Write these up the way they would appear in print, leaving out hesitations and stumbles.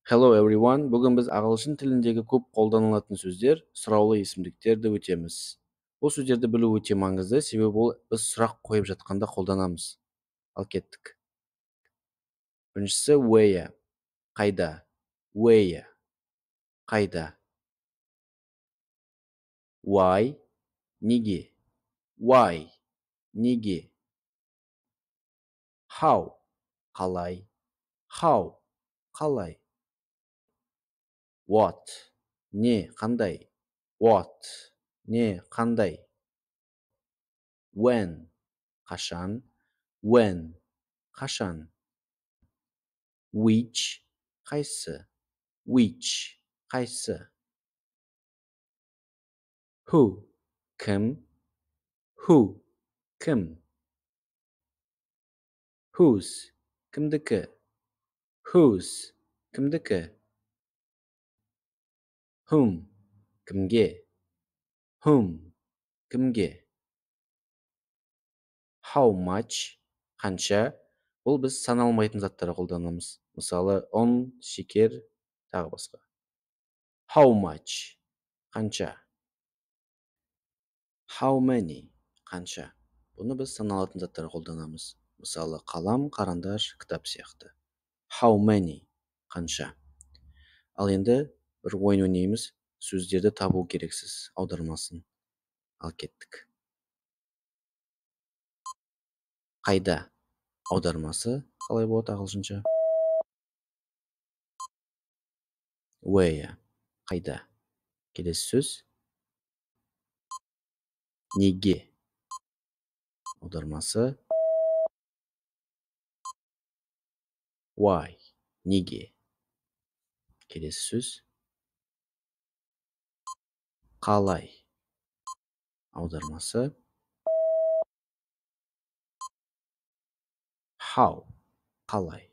Hello everyone. Бүгін біз ағылшын тіліндегі көп қолданылатын сөздер, сұраулы есімдіктерді өтеміз. Бұл сөздерді білу өте маңызды, себебі ол біз сұрақ қойып жатқанда қолданамыз. Ал кеттік. Біріншісі where, қайда. Where, қайда. Why, неге. Why, неге. How, қалай. How, қалай. What, не, қандай. What, не, қандай. When, қашан. When, қашан. Which, қайсы. Which, қайсы. Who, кім. Who, кім. Whose, кімдікі. Whose, кімдікі. Whom, кімге. Whom, кімге. How much, қанша. Бұл біз саналмайтын заттарға қолданамыз. Мысалы, шекер, тағы басқа. How much, қанша. How many, қанша. Бұны біз саналатын заттарға қолданамыз. Мысалы, қалам, қарандаш, кітап сияқты. How many, қанша. Ал енді бір ойын ойнаймыз, сөздерді табу керексіз, аудармасын. Ал кеттік. Қайда, аудармасы қалай болады ағылшынша? Where, қайда. Келесі сөз. Неге, аудармасы. Why, неге. Келесі сөз. Қалай, аудармасы. How, қалай.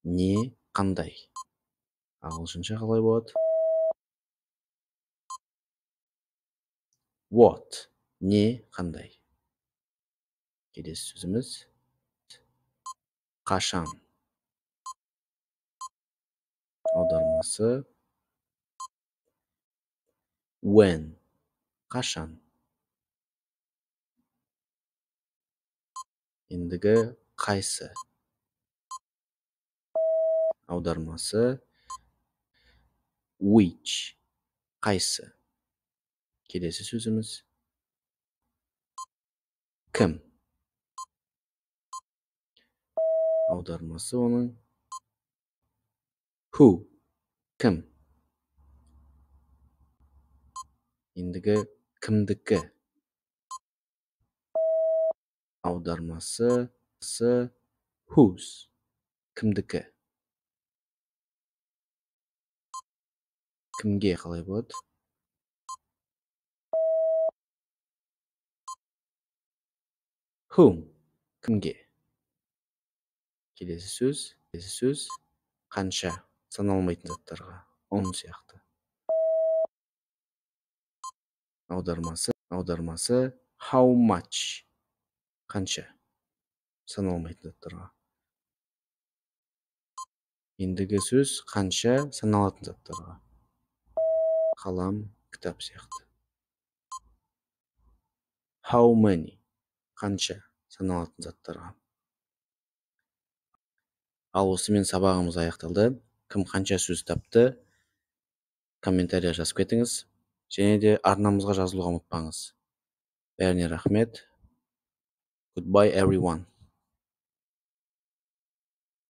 Не, қандай. Ағылшынша қалай болады? What, не, қандай. Келесі сөзіміз. Қашан, аудармасы. When, қашан. Ендігі қайсы, аудармасы. Which, қайсы. Келесі сөзіміз. Кім, аудармасы оның. Who, кім. Ендігі кімдікі. Аудармасы. Whose, кімдікі. Кімге қалай болады? Whom, кімге. Келесі сөз. Қанша, саналмайтын заттарға. Сияқты. Аудармасы. How much, қанша, саналмайтын заттарға. Ендігі сөз қанша, саналатын заттарға. Қалам, кітап сияқты. How many, қанша, саналатын заттарға. Ал осымен сабағымыз аяқталды. Кім қанша сөз тапты, комментария жазып кетіңіз. Және де арнамызға жазылуға ұмытпаңыз. Бәріне рахмет. Goodbye everyone.